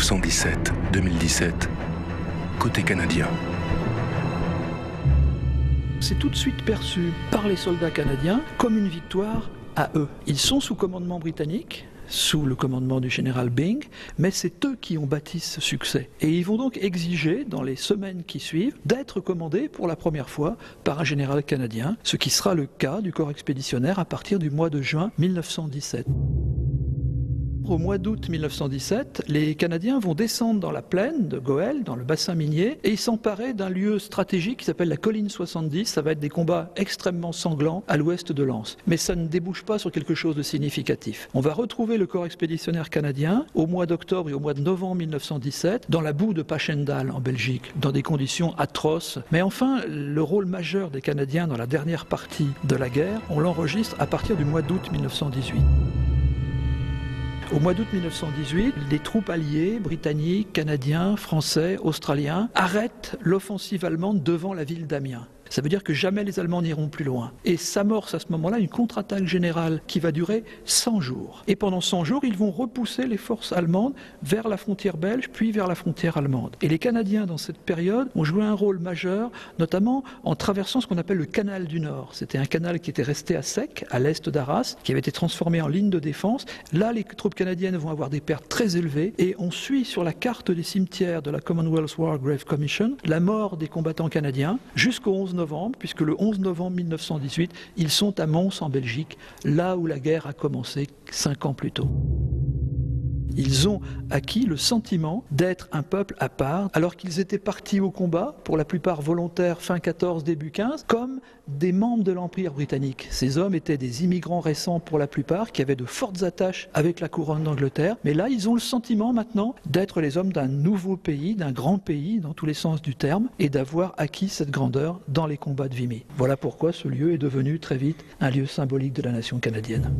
1917-2017, côté canadien. C'est tout de suite perçu par les soldats canadiens comme une victoire à eux. Ils sont sous commandement britannique, sous le commandement du général Byng, mais c'est eux qui ont bâti ce succès. Et ils vont donc exiger, dans les semaines qui suivent, d'être commandés pour la première fois par un général canadien, ce qui sera le cas du corps expéditionnaire à partir du mois de juin 1917. Au mois d'août 1917, les Canadiens vont descendre dans la plaine de Goël, dans le bassin minier, et s'emparer d'un lieu stratégique qui s'appelle la colline 70. Ça va être des combats extrêmement sanglants à l'ouest de Lens. Mais ça ne débouche pas sur quelque chose de significatif. On va retrouver le corps expéditionnaire canadien au mois d'octobre et au mois de novembre 1917 dans la boue de Passchendaele en Belgique, dans des conditions atroces. Mais enfin, le rôle majeur des Canadiens dans la dernière partie de la guerre, on l'enregistre à partir du mois d'août 1918. Au mois d'août 1918, les troupes alliées, britanniques, canadiens, français, australiens, arrêtent l'offensive allemande devant la ville d'Amiens. Ça veut dire que jamais les Allemands n'iront plus loin. Et s'amorce à ce moment-là une contre-attaque générale qui va durer 100 jours. Et pendant 100 jours, ils vont repousser les forces allemandes vers la frontière belge, puis vers la frontière allemande. Et les Canadiens, dans cette période, ont joué un rôle majeur, notamment en traversant ce qu'on appelle le canal du Nord. C'était un canal qui était resté à sec, à l'est d'Arras, qui avait été transformé en ligne de défense. Là, les troupes canadiennes vont avoir des pertes très élevées. Et on suit sur la carte des cimetières de la Commonwealth War Grave Commission la mort des combattants canadiens jusqu'au 11 novembre, puisque le 11 novembre 1918, ils sont à Mons en Belgique, là où la guerre a commencé 5 ans plus tôt. Ils ont acquis le sentiment d'être un peuple à part, alors qu'ils étaient partis au combat, pour la plupart volontaires fin 14, début 15, comme des membres de l'Empire britannique. Ces hommes étaient des immigrants récents pour la plupart, qui avaient de fortes attaches avec la couronne d'Angleterre, mais là ils ont le sentiment maintenant d'être les hommes d'un nouveau pays, d'un grand pays, dans tous les sens du terme, et d'avoir acquis cette grandeur dans les combats de Vimy. Voilà pourquoi ce lieu est devenu très vite un lieu symbolique de la nation canadienne.